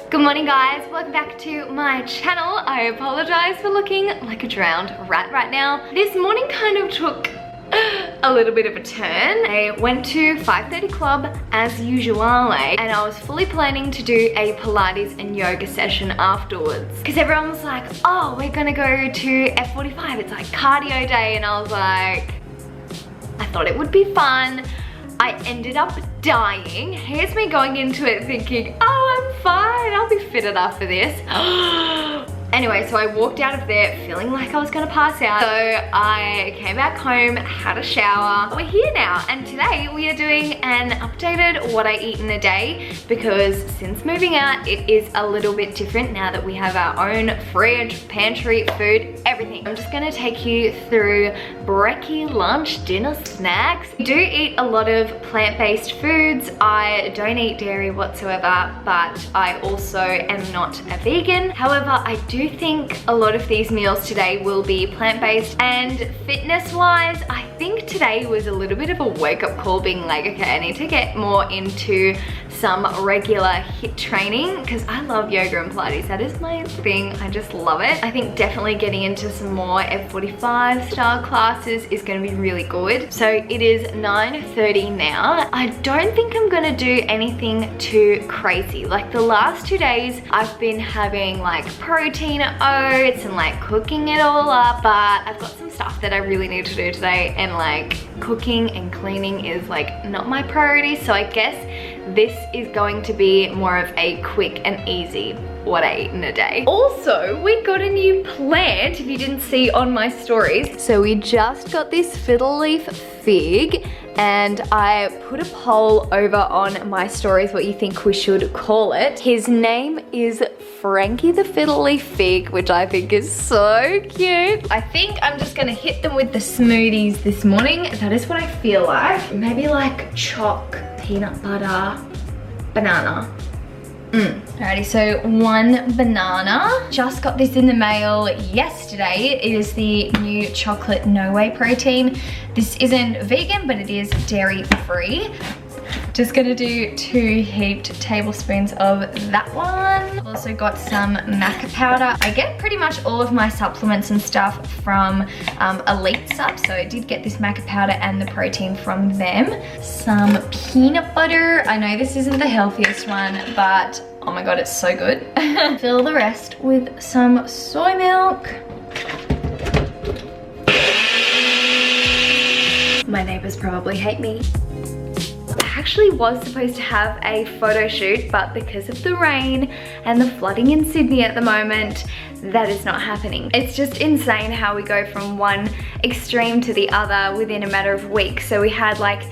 Good morning guys, welcome back to my channel. I apologize for looking like a drowned rat right now. This morning kind of took a little bit of a turn. I went to 5:30 club as usual and I was fully planning to do a Pilates and yoga session afterwards because everyone was like, oh, we're gonna go to F45, it's like cardio day, and I was like, I thought it would be fun. I ended up dying. Here's me going into it thinking, oh, I'm fine, I'll be fit enough for this. Anyway, so I walked out of there feeling like I was gonna pass out. So I came back home, had a shower. We're here now, and today we are doing an updated what I eat in a day, because since moving out, it is a little bit different now that we have our own fridge, pantry, food, everything. I'm just gonna take you through brekkie, lunch, dinner, snacks. I do eat a lot of plant-based foods. I don't eat dairy whatsoever, but I also am not a vegan. However, I do think a lot of these meals today will be plant-based, and fitness-wise, I think today was a little bit of a wake-up call, being like, okay, I need to get more into some regular HIIT training because I love yoga and Pilates. That is my thing. I just love it. I think definitely getting into some more F45 style classes is going to be really good. So it is 9:30 now. I don't think I'm going to do anything too crazy. Like the last 2 days, I've been having like protein oats and like cooking it all up, but I've got some stuff that I really need to do today, and like cooking and cleaning is like not my priority. So I guess this is going to be more of a quick and easy what I eat in a day. Also, we got a new plant, if you didn't see on my stories. So we just got this fiddle leaf fig, and I put a poll over on my stories what you think we should call it. His name is Frankie the Fiddle Leaf Fig, which I think is so cute. I think I'm just gonna hit them with the smoothies this morning. That is what I feel like. Maybe like choc, peanut butter, banana. Alrighty, so 1 banana. Just got this in the mail yesterday. It is the new chocolate Neue protein. This isn't vegan, but it is dairy free. Just gonna do 2 heaped tablespoons of that one. Also got some maca powder. I get pretty much all of my supplements and stuff from Elite Sup, so I did get this maca powder and the protein from them. Some peanut butter. I know this isn't the healthiest one, but oh my god, it's so good. Fill the rest with some soy milk. My neighbors probably hate me. I actually was supposed to have a photo shoot, but because of the rain and the flooding in Sydney at the moment, that is not happening. It's just insane how we go from one extreme to the other within a matter of weeks. So we had like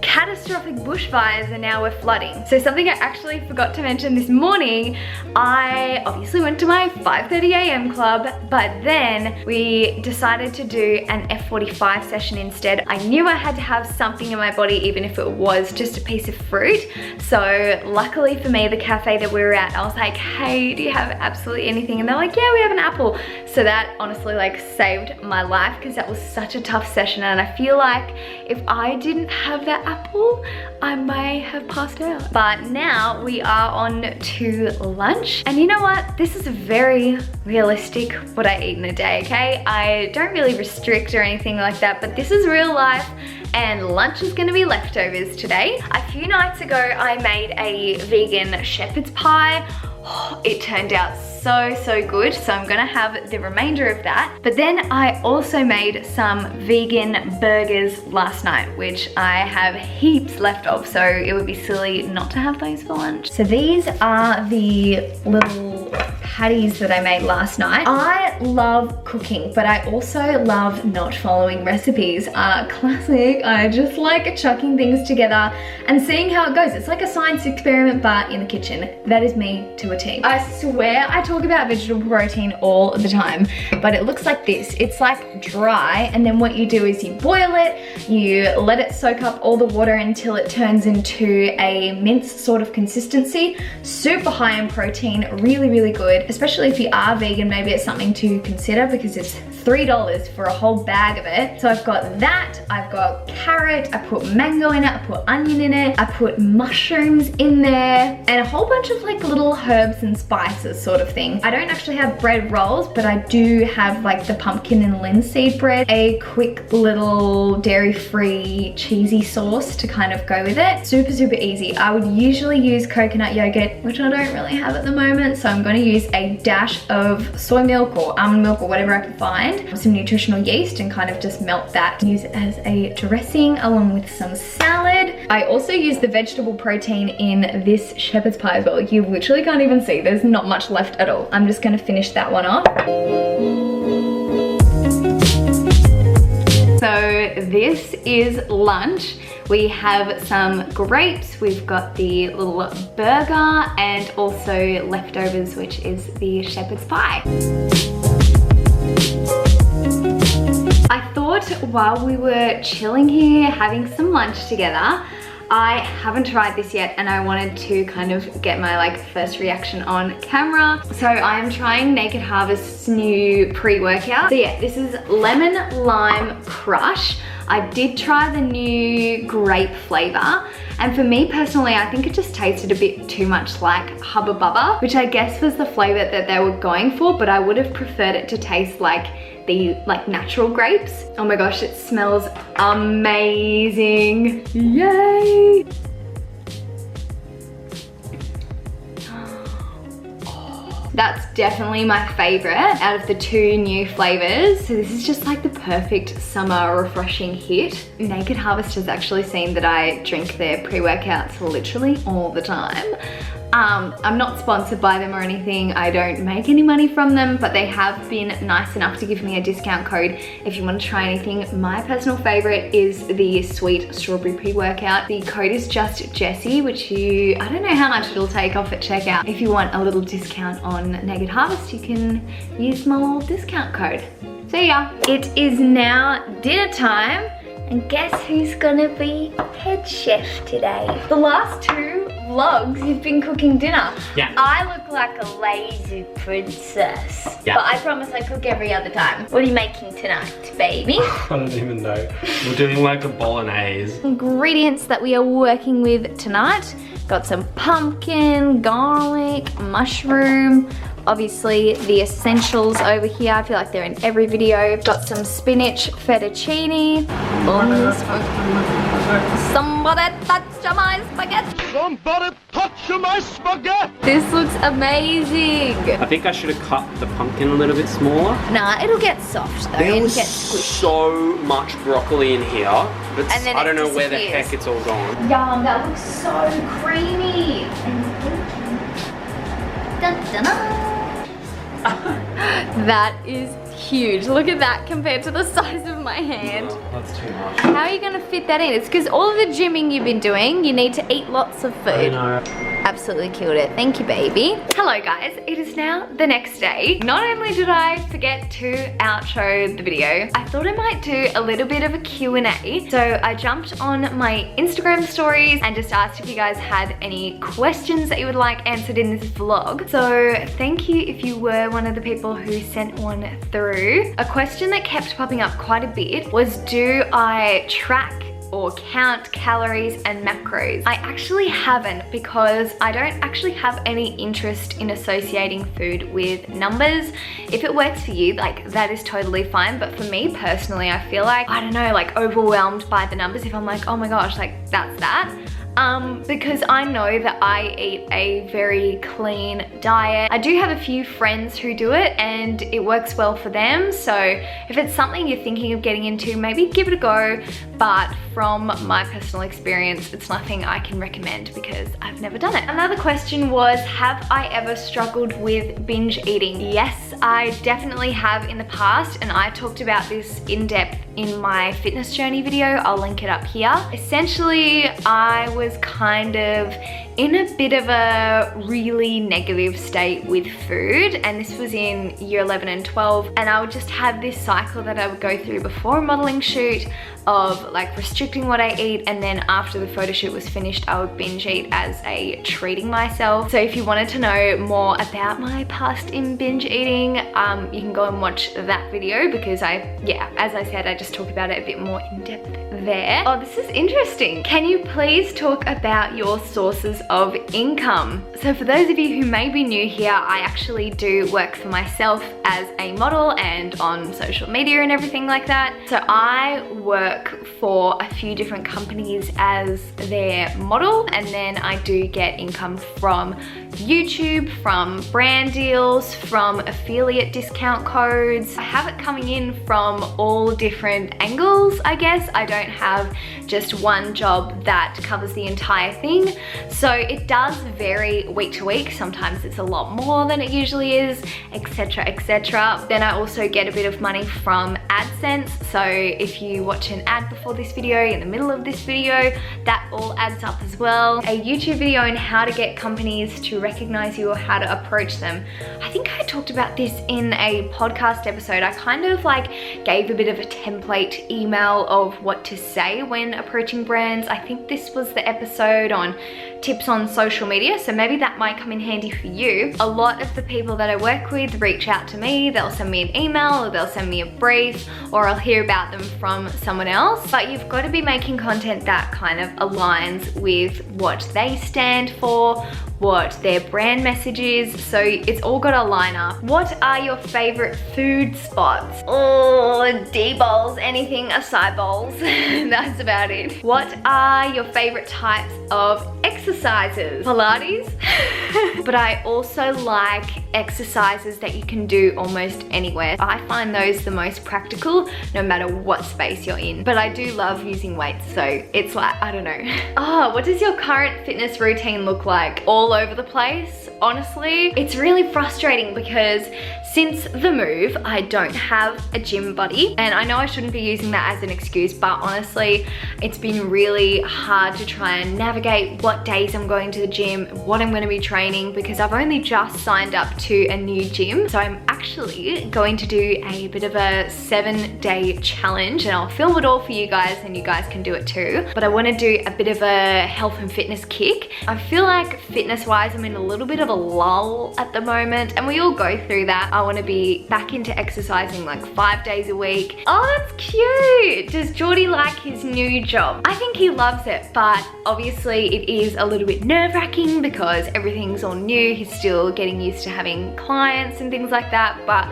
catastrophic bushfires and now we're flooding. So something I actually forgot to mention this morning, I obviously went to my 5:30 a.m. club, but then we decided to do an F45 session instead. I knew I had to have something in my body, even if it was just a piece of fruit. So luckily for me, the cafe that we were at, I was like, hey, do you have absolutely anything? And they're like, yeah, we have an apple. So that honestly like saved my life, because that was such a tough session, and I feel like if I didn't have that apple, I may have passed out. But now we are on to lunch, and you know what, this is a very realistic what I eat in a day, okay? I don't really restrict or anything like that, but this is real life, and lunch is gonna be leftovers today. A few nights ago I made a vegan shepherd's pie. Oh, it turned out so good, so I'm gonna have the remainder of that. But then I also made some vegan burgers last night, which I have heaps left of, so it would be silly not to have those for lunch. So these are the little patties that I made last night. I love cooking, but I also love not following recipes. Classic, I just like chucking things together and seeing how it goes. It's like a science experiment, but in the kitchen. That is me to a T. I swear I talk about vegetable protein all the time, but it looks like this. It's like dry, and then what you do is you boil it, you let it soak up all the water until it turns into a mince sort of consistency. Super high in protein, really good. good, especially if you are vegan. Maybe it's something to consider because it's $3 for a whole bag of it. So I've got that, I've got carrot, I put mango in it, I put onion in it, I put mushrooms in there, and a whole bunch of like little herbs and spices sort of thing. I don't actually have bread rolls, but I do have like the pumpkin and linseed bread, a quick little dairy-free cheesy sauce to kind of go with it. Super, super easy. I would usually use coconut yogurt, which I don't really have at the moment, so I'm going to use a dash of soy milk or almond milk or whatever I can find, some nutritional yeast, and kind of just melt that and use it as a dressing along with some salad. I also use the vegetable protein in this shepherd's pie as well. You literally can't even see, there's not much left at all. I'm just going to finish that one off. So this is lunch. We have some grapes, we've got the little burger, and also leftovers, which is the shepherd's pie. I thought while we were chilling here, having some lunch together, I haven't tried this yet and I wanted to kind of get my like first reaction on camera. So I am trying Naked Harvest's new pre-workout. So yeah, this is lemon lime crush. I did try the new grape flavor, and for me personally, I think it just tasted a bit too much like Hubba Bubba, which I guess was the flavor that they were going for, but I would have preferred it to taste like the natural grapes. Oh my gosh, it smells amazing. Yay! That's definitely my favorite out of the two new flavors. So this is just like the perfect summer refreshing hit. Naked Harvest has actually seen that I drink their pre-workouts literally all the time. I'm not sponsored by them or anything. I don't make any money from them, but they have been nice enough to give me a discount code if you want to try anything. My personal favorite is the sweet strawberry pre-workout. The code is JESSIE, which I don't know how much it'll take off at checkout. If you want a little discount on Naked Harvest, you can use my little discount code. So yeah, it is now dinner time. And guess who's gonna be head chef today? The last two vlogs, you've been cooking dinner. Yeah. I look like a lazy princess. Yeah. But I promise I cook every other time. What are you making tonight, baby? I don't even know. We're doing like a bolognese. Ingredients that we are working with tonight. Got some pumpkin, garlic, mushroom, obviously the essentials over here. I feel like they're in every video. Got some spinach fettuccine. Somebody touch my spaghetti. Somebody touch my spaghetti. This looks amazing. I think I should have cut the pumpkin a little bit smaller. Nah, it'll get soft though. There was so much broccoli in here, but I don't know where the heck it's all gone. Yum, that looks so creamy. Dun, dun, dun. That is huge. Look at that compared to the size of my hand. Oh, that's too much. How are you gonna fit that in? It's because all of the gymming you've been doing, you need to eat lots of food. I know. Absolutely killed it. Thank you, baby. Hello guys, it is now the next day. Not only did I forget to outro the video, I thought I might do a little bit of a Q&A. So I jumped on my Instagram stories and just asked if you guys had any questions that you would like answered in this vlog. So thank you if you were one of the people who sent one through. A question that kept popping up quite a bit was, do I track or count calories and macros? I actually haven't, because I don't actually have any interest in associating food with numbers. If it works for you, like, that is totally fine, but for me personally, I feel like, I don't know, like overwhelmed by the numbers if I'm like, oh my gosh, like that's that. Because I know that I eat a very clean diet. I do have a few friends who do it and it works well for them. So if it's something you're thinking of getting into, maybe give it a go. But from my personal experience, it's nothing I can recommend because I've never done it. Another question was, have I ever struggled with binge eating? Yes, I definitely have in the past, and I talked about this in depth in my fitness journey video. I'll link it up here. Essentially, I was kind of in a bit of a really negative state with food, and this was in year 11 and 12, and I would just have this cycle that I would go through before a modeling shoot of like restricting what I eat, and then after the photo shoot was finished I would binge eat as a treating myself. So if you wanted to know more about my past in binge eating, you can go and watch that video, because as I said, I just talk about it a bit more in depth there. Oh, this is interesting. Can you please talk about your sources of income? So for those of you who may be new here, I actually do work for myself as a model and on social media and everything like that. So I work for a few different companies as their model, and then I do get income from YouTube, from brand deals, from affiliate discount codes. I have it coming in from all different angles, I guess. I don't have just one job that covers the entire thing. So it does vary week to week. Sometimes it's a lot more than it usually is, etc, etc. Then I also get a bit of money from AdSense. So if you watch an ad before this video, in the middle of this video, that all adds up as well. A YouTube video on how to get companies to recognize you or how to approach them. I think I talked about this in a podcast episode. I kind of like gave a bit of a template email of what to say when approaching brands. I think this was the episode on tips on social media, so maybe that might come in handy for you. A lot of the people that I work with reach out to me. They'll send me an email, or they'll send me a brief, or I'll hear about them from someone else. But you've got to be making content that kind of aligns with what they stand for, what their brand message is, so it's all got to line up. What are your favorite food spots? Oh, D bowls, anything acai bowls. That's about it. What are your favorite types of exercises? Pilates. But I also like exercises that you can do almost anywhere. I find those the most practical no matter what space you're in. But I do love using weights, so it's like, I don't know. Oh, what does your current fitness routine look like? All over the place, honestly. It's really frustrating because since the move, I don't have a gym buddy, and I know I shouldn't be using that as an excuse, but honestly, it's been really hard to try and navigate what days I'm going to the gym, what I'm going to be training, because I've only just signed up to a new gym. So I'm actually going to do a bit of a 7-day challenge, and I'll film it all for you guys, and you guys can do it too. But I want to do a bit of a health and fitness kick. I feel like fitness wise, I'm in a little bit of a lull at the moment, and we all go through that. I want to be back into exercising like 5 days a week. Oh, that's cute. Does Geordie like his new job? I think he loves it, but obviously it is a little bit nerve-wracking because everything's all new. He's still getting used to having clients and things like that, but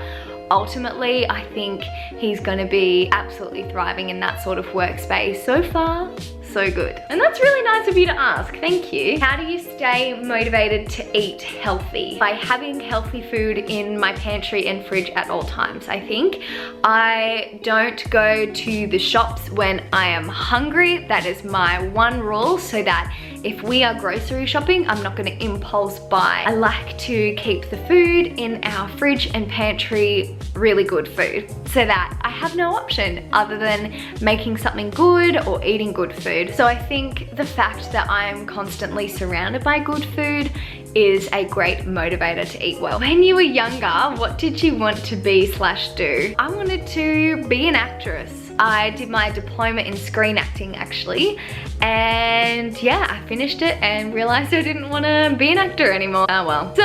ultimately I think he's going to be absolutely thriving in that sort of workspace. So far, so good. And that's really nice of you to ask. Thank you. How do you stay motivated to eat healthy? By having healthy food in my pantry and fridge at all times, I think. I don't go to the shops when I am hungry. That is my one rule, so that if we are grocery shopping, I'm not going to impulse buy. I like to keep the food in our fridge and pantry really good food, so that I have no option other than making something good or eating good food. So I think the fact that I'm constantly surrounded by good food is a great motivator to eat well. When you were younger, what did you want to be/do? I wanted to be an actress. I did my diploma in screen acting actually, and yeah, I finished it and realized I didn't want to be an actor anymore. Oh well. So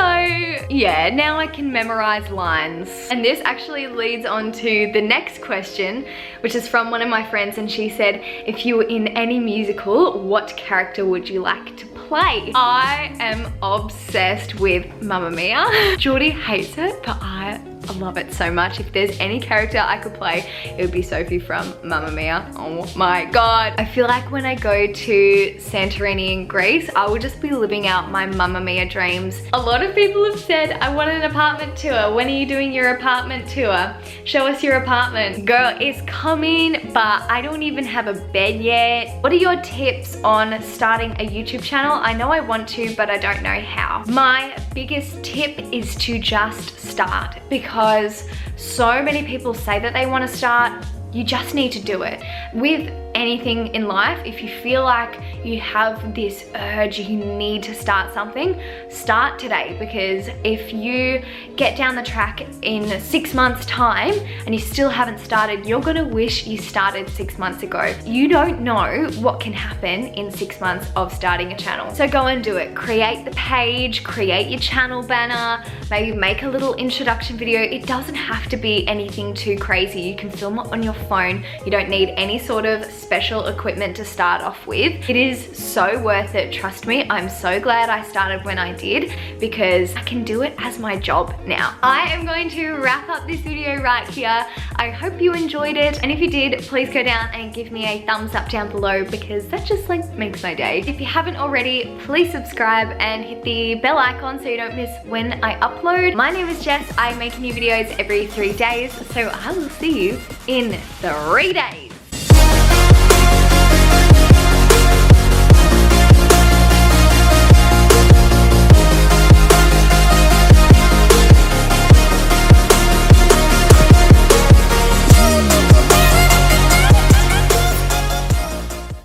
yeah, now I can memorize lines. And this actually leads on to the next question, which is from one of my friends, and she said, if you were in any musical, what character would you like to play? I am obsessed with Mamma Mia. Geordie hates it, but I love it so much. If there's any character I could play, it would be Sophie from Mamma Mia. Oh my god. I feel like when I go to Santorini in Greece, I will just be living out my Mamma Mia dreams. A lot of people have said, I want an apartment tour. When are you doing your apartment tour? Show us your apartment. Girl, it's coming, but I don't even have a bed yet. What are your tips on starting a YouTube channel? I know I want to, but I don't know how. My biggest tip is to just start, because so many people say that they want to start. You just need to do it. With anything in life, if you feel like you have this urge, you need to start something, start today, because if you get down the track in 6 months time and you still haven't started, you're gonna wish you started 6 months ago. You don't know what can happen in 6 months of starting a channel. So go and do it. Create the page, create your channel banner, maybe make a little introduction video. It doesn't have to be anything too crazy. You can film it on your phone. You don't need any sort of special equipment to start off with. It is so worth it, trust me. I'm so glad I started when I did, because I can do it as my job now. I am going to wrap up this video right here. I hope you enjoyed it, and if you did, please go down and give me a thumbs up down below, because that just like makes my day. If you haven't already, please subscribe and hit the bell icon so you don't miss when I upload. My name is Jess. I make new videos every 3 days, so I will see you in 3 days.